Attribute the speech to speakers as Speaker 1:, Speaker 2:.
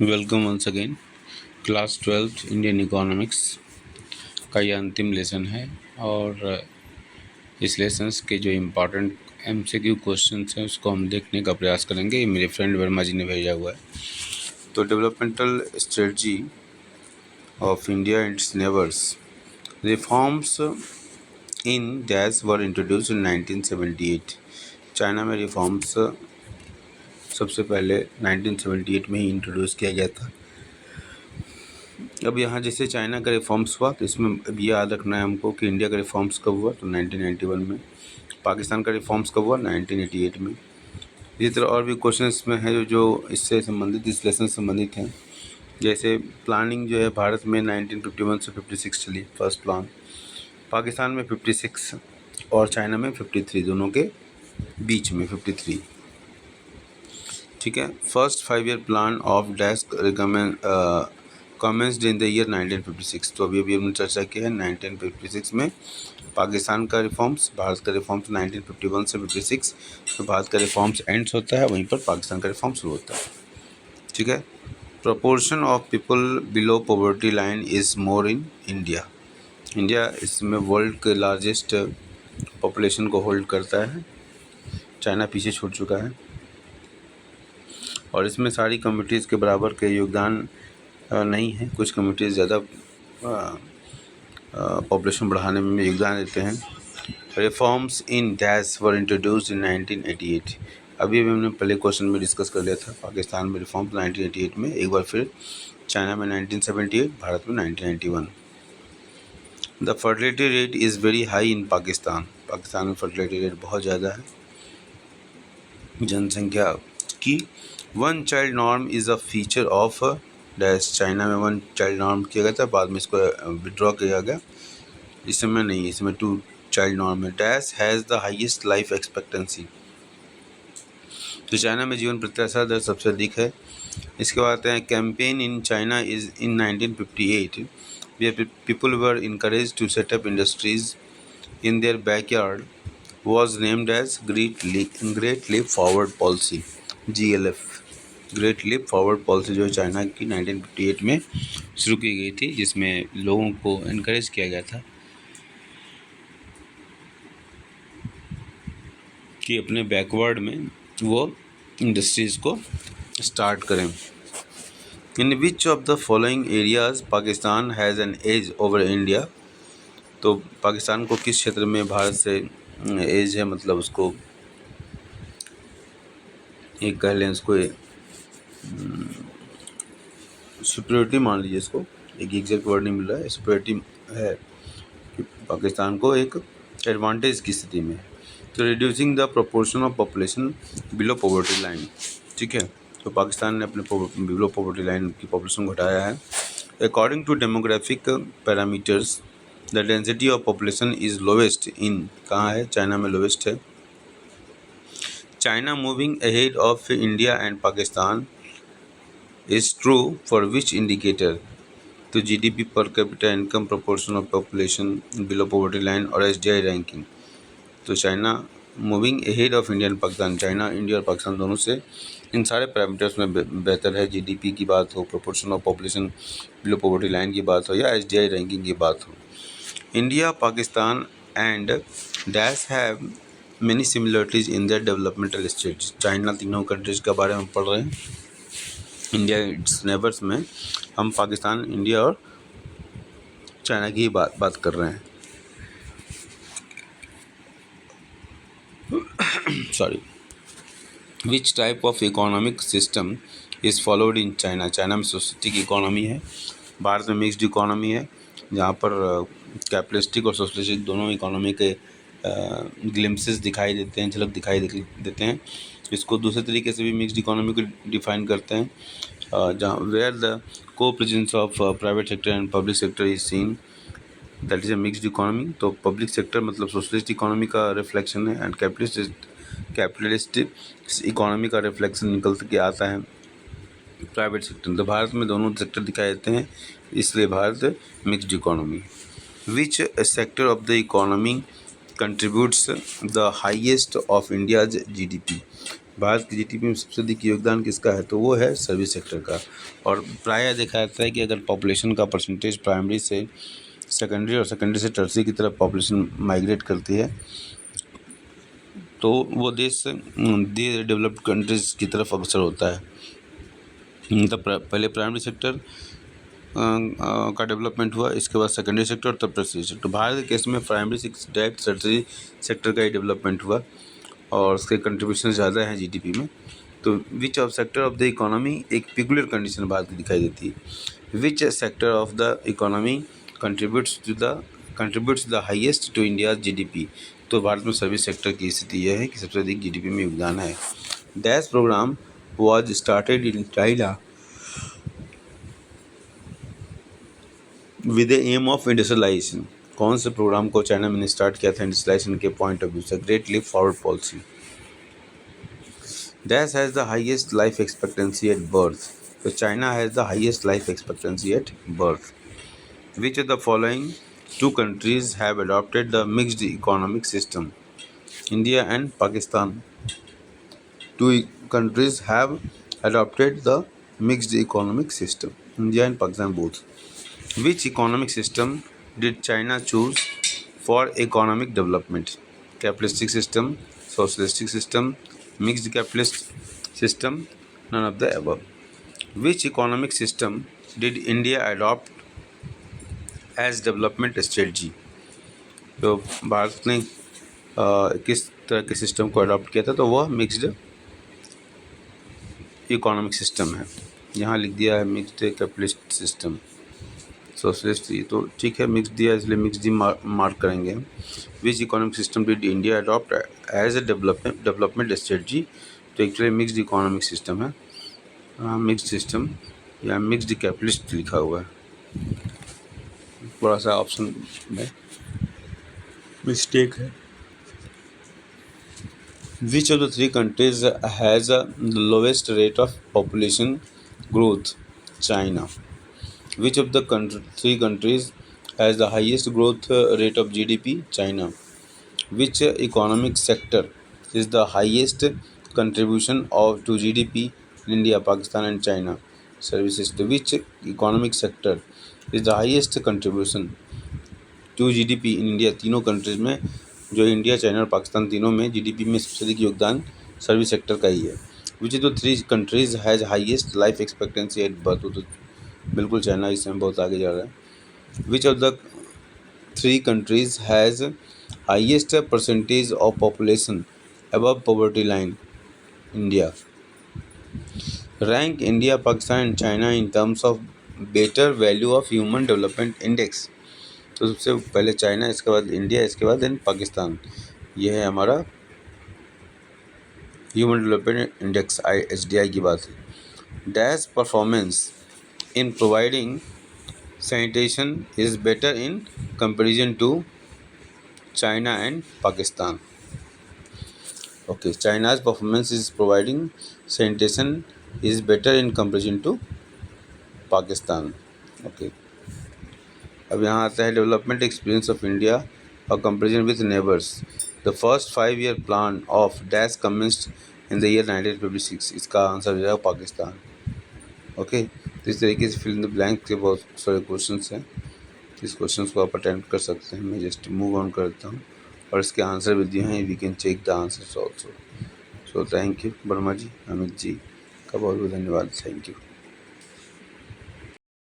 Speaker 1: Welcome once again. Class 12th Indian economics का यह अंतिम लेसन है और इस लेसन्स के जो इम्पोर्टेंट MCQ क्वेश्चंस हैं उसको हम देखने का प्रयास करेंगे। ये मेरे फ्रेंड वर्मा जी ने भेजा हुआ है। तो developmental strategy of India and it's neighbours, reforms in dash were introduced in 1978। China में रिफॉर्म्स सबसे पहले 1978 में ही इंट्रोड्यूस किया गया था। अब यहाँ जैसे चाइना का रिफॉर्म्स हुआ तो इसमें अब ये याद रखना है हमको कि इंडिया का रिफॉर्म्स कब हुआ तो 1991 में, पाकिस्तान का रिफॉर्म्स कब हुआ 1988 में। इसी तरह और भी क्वेश्चन इसमें है जो इससे संबंधित, इस लेसन से संबंधित हैं। जैसे प्लानिंग जो है भारत में 1951 से 56 चली, फर्स्ट प्लान, पाकिस्तान में 56 और चाइना में 53, दोनों के बीच में 53। ठीक है। First 5 year plan of dash commenced in the year 1956। तो अभी हमने चर्चा की है 1956 में पाकिस्तान का रिफॉर्म्स, भारत का रिफॉर्म्स 1951 से 56। तो भारत का रिफॉर्म्स एंड्स होता है, वहीं पर पाकिस्तान का रिफॉर्म शुरू होता है। ठीक है। Proportion of people below poverty line is more in India. India इसमें वर्ल्ड के लार्जेस्ट पॉपुलेशन को होल्ड करता है, चाइना पीछे छूट चुका है। और इसमें सारी कम्युनिटीज़ के बराबर के योगदान नहीं है, कुछ कम्युनिटीज़ ज़्यादा पॉपुलेशन बढ़ाने में योगदान देते हैं। Reforms in dash were introduced in 1988। अभी हमने पहले क्वेश्चन में डिस्कस कर लिया था, पाकिस्तान में रिफॉर्म्स 1988 में, एक बार फिर चाइना में 1978, भारत में 1991। The fertility rate is very high in Pakistan. Pakistan में फर्टिलिटी रेट बहुत ज़्यादा है। जनसंख्या की one child norm is a feature of dash. China में वन चाइल्ड नॉर्म किया गया था, बाद में इसको विड्रॉ किया गया। इस समय नहीं, इसमें 2 चाइल्ड नॉर्म है। Dash has the highest life expectancy. तो चाइना में जीवन प्रत्याशा दर सबसे अधिक है। इसके बाद आते हैं campaign in China is in 1958 where people were encourage to set up industries in their backyard was named as Great Leap Forward Policy, GLF। Great leap forward policy जो चाइना की 1958 में शुरू की गई थी, जिसमें लोगों को इनकरेज किया गया था कि अपने बैकवर्ड में वो इंडस्ट्रीज़ को स्टार्ट करें। In which of the following areas Pakistan has an edge over India. तो पाकिस्तान को किस क्षेत्र में भारत से एज है, मतलब उसको एक कह लें, इसको सुपरियोरिटी मान लीजिए, इसको एक एग्जैक्ट वर्ड नहीं मिल रहा है, सुपरियोरिटी है कि पाकिस्तान को एक एडवांटेज की स्थिति में। तो reducing the proportion of population below poverty line. ठीक है। तो पाकिस्तान ने अपने बिलो पॉवर्टी लाइन की पॉपुलेशन को घटाया है। According to demographic parameters the density of population is lowest in, कहाँ है, चाइना में लोवेस्ट है। China moving ahead of India and Pakistan is true for which indicator. तो GDP per capita income, proportion of population below poverty line और SDI ranking. तो China moving ahead of India and Pakistan, China India और पाकिस्तान दोनों से इन सारे parameters में बेहतर है। GDP की बात हो, proportion of population below poverty line की बात हो, या SDI रैंकिंग की बात हो। India, Pakistan and dash have many similarities in their developmental stage. China तीनों कंट्रीज के बारे में पढ़ रहे हैं। इंडिया इट्स नेबर्स में हम पाकिस्तान, इंडिया और चाइना की ही बात कर रहे हैं। Sorry. Which type of economic system is followed in China. China में सोसाइटिक इकोनॉमी है, भारत में मिक्स्ड इकोनॉमी है, जहाँ पर कैपिटलिस्टिक और सोशलिस्टिक दोनों इकोनॉमी के ग्लिम्पसेस दिखाई देते हैं, झलक दिखाई देते हैं। इसको दूसरे तरीके से भी मिक्स्ड इकोनॉमी को डिफाइन करते हैं, जहाँ वेयर द को presence of private sector and public sector is seen, that is a mixed economy. तो पब्लिक सेक्टर मतलब सोशलिस्ट इकोनॉमी का रिफ्लेक्शन है, एंड कैपिटलिस्ट इकोनॉमी का रिफ्लेक्शन निकल के आता है प्राइवेट सेक्टर। तो भारत में दोनों सेक्टर दिखाई देते हैं, इसलिए Bharat mixed economy. Which sector of the economy contributes the highest of India's GDP। Bharat की जीडीपी में सबसे अधिक योगदान किसका है, तो वो है सर्विस सेक्टर का। और प्रायः देखा जाता है कि अगर पॉपुलेशन का परसेंटेज प्राइमरी से सेकेंडरी और सेकेंडरी से टर्सरी की तरफ पॉपुलेशन माइग्रेट करती है तो वो देश डेवलप्ड कंट्रीज़ की तरफ अग्रसर होता है। मतलब पहले प्राइमरी सेक्टर का डेवलपमेंट हुआ, इसके बाद सेकेंडरी सेक्टर और तब टर्सरी सेक्टर। भारत के केस में प्राइमरी से डायरेक्ट टर्सरी सेक्टर का ही डेवलपमेंट हुआ और उसके कंट्रीब्यूशन ज़्यादा है जीडीपी में। तो which of sector of the economy एक पिकुलर कंडीशन भारत की दिखाई देती है। Which sector of the economy contributes the highest to India GDP. तो भारत में सर्विस सेक्टर की स्थिति यह है कि सबसे अधिक जीडीपी में योगदान है। Dash program was started in China with the aim of industrialisation. कौन से प्रोग्राम को चाइना में स्टार्ट किया था इंडस्ट्रियलाइजेशन के पॉइंट ऑफ व्यू से? Great leap forward policy. Dash has the highest life expectancy at birth. तो China has the highest life expectancy at birth. Which of the following two countries have adopted the mixed economic system? India and Pakistan. Two countries have adopted the mixed economic system. India and Pakistan both. Which economic system did China choose for economic development? Capitalistic system, socialistic system, mixed capitalist system, none of the above. Which economic system did India adopt as development strategy? तो भारत ने किस तरह के system को adopt किया था, तो वह मिक्स्ड इकोनॉमिक सिस्टम है। यहाँ लिख दिया है मिक्स्ड कैपिटलिस्ट सिस्टम, सोशलिस्ट, ये तो ठीक है, मिक्स दिया इसलिए मिक्स ही मार्क करेंगे हम। Which economic system did India adopt as a development strategy? तो एक्चुअली मिक्स्ड इकोनॉमिक सिस्टम है, मिक्स्ड सिस्टम या मिक्स्ड कैपिटलिस्ट लिखा हुआ है, थोड़ा सा ऑप्शन में मिस्टेक है। Which of the three countries has the lowest rate of population growth? China. Which of the three countries has the highest growth rate of GDP? China. Which economic sector is the highest contribution of to GDP? India, Pakistan and China. Services. Which economic sector is the highest contribution to GDP in India? तीनों countries में, जो India, China और पाकिस्तान, तीनों में GDP में सबसे अधिक योगदान सर्विस सेक्टर का ही है। Which is the three countries has highest life expectancy at birth? तो बिल्कुल चाइना इसमें बहुत आगे जा रहा है। Which of the three countries has highest percentage of population above poverty line? India. Rank India, Pakistan and China in terms of better value of human development index? तो सबसे पहले चाइना, इसके बाद इंडिया, इसके बाद देन पाकिस्तान। ये है हमारा ह्यूमन डेवलपमेंट इंडेक्स, HDI की बात है। Dash performance in providing sanitation is better in comparison to China and Pakistan? Okay, China's performance is providing sanitation is better in comparison to Pakistan. Okay, अब यहाँ आता है डेवलपमेंट एक्सपीरियंस ऑफ इंडिया और comparison with neighbours. The first 5-year plan of dash commenced in the year 1956। इसका answer हो जाएगा Pakistan. Okay, तो इस तरीके से फिल इन द ब्लैंक के बहुत सारे क्वेश्चंस हैं, इस क्वेश्चंस को आप अटेम्प्ट कर सकते हैं। मैं जस्ट मूव ऑन करता हूँ और इसके आंसर भी दिए हैं, we can check the answers also. So thank you Verma ji, Amit ji का बहुत बहुत धन्यवाद, थैंक यू।